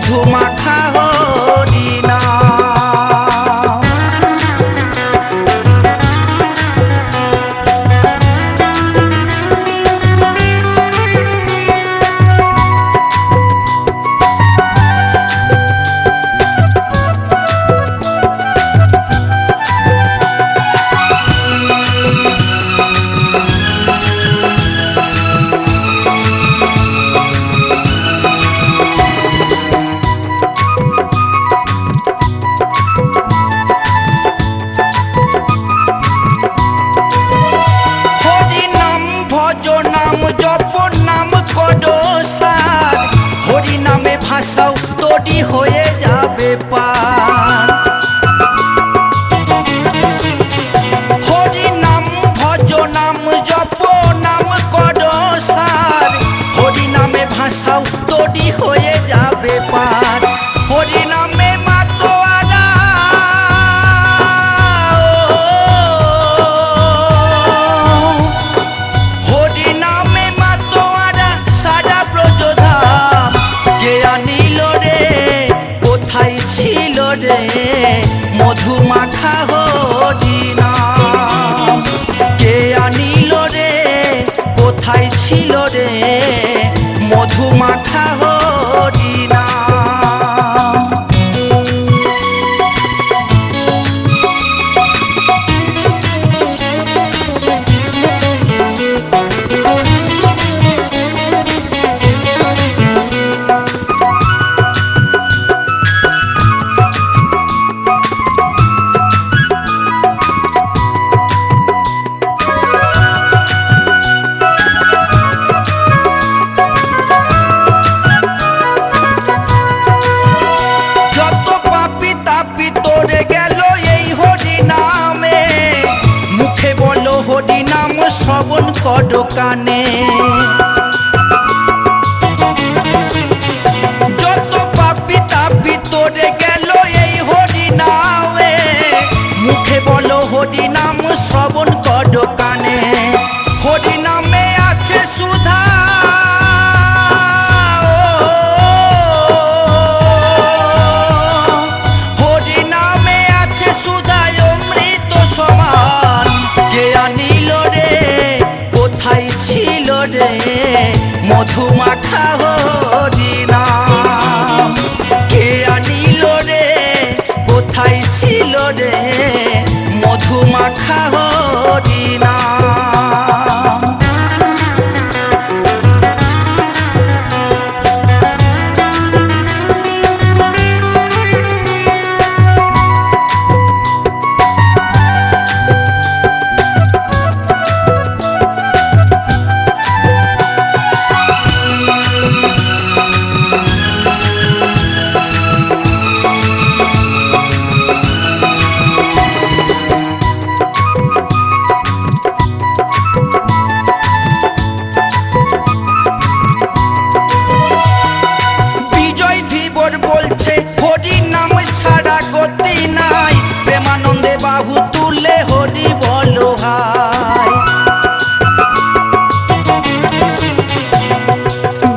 মধু মাখা হরি নাম। ভাষাও তৈরি হয়ে যাবে পার। হরি নাম ভজ নাম জপ নাম কর সার, হরি নামে ভাষাও তৈরি হয়ে যাবে পার। হরি নামে মাতোয়ারা হরি নামে মাতোয়ারা সারা ব্রজধাম। কে আনিল রে কোথায় ছিল রে মধু মাখা হরি নাম। কে আনিল রে কোথায় ছিল রে মধু মাখা হরি নাম। হরি নাম শ্রবণ কর কানে, যত পাপি তাপি তোরে গেল এই হরি নামে। মুখে বলো হরি নাম শ্রবণ কর কানে। হরি নামে আছে সুধা হরি নামে আছে সুধা অমৃত সমান। কে আনিল রে কোথায় ছিল রে মধু মাখা হরি নাম। কে আনিল রে কোথায় ছিল রে মধু মাখা হরি নাম। হরি নাম ছাড়া গতি নাই, প্রেমানন্দে বাহু তুলে হরি বলো ভাই।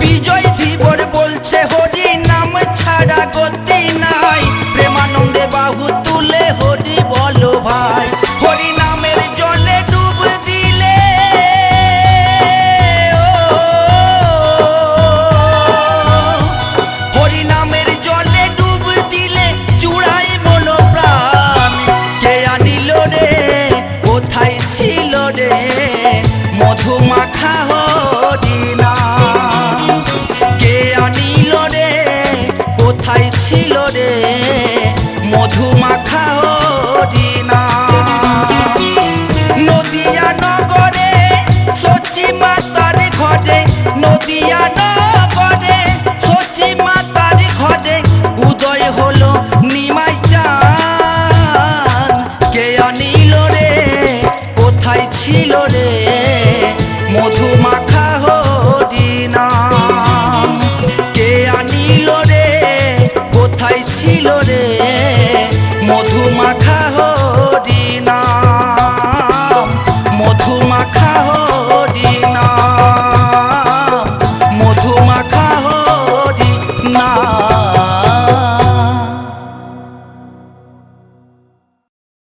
বিজয় ধীবর বলছে হরি নাম ছাড়া গতি নাই, প্রেমানন্দে বাহু তুলে হরি বলো ভাই। হরি নামের জলে ডুব দিলে হরি নামের জলে ডুব দিলে চূড়াই মন প্রাণ। কে আনিল রে কোথায় ছিল রে মধু মাখা হরি নাম। কে আনিল রে কোথায় ছিল রে মধু মাখা হরি নাম। নদিয়া নগরে সচি মাতার ঘরে, নদিয়া নগরে সচি মাতার ঘরে উদয় হলো নিমাই চাঁদ। কে আনিল রে কোথায় ছিল রে মধু মাখা হরি নাম। কে আনিল রে কোথায় ছিল রে মধু মাখা হরি নাম। মধু মাখা হরি নাম, মধু মাখা হরি নাম।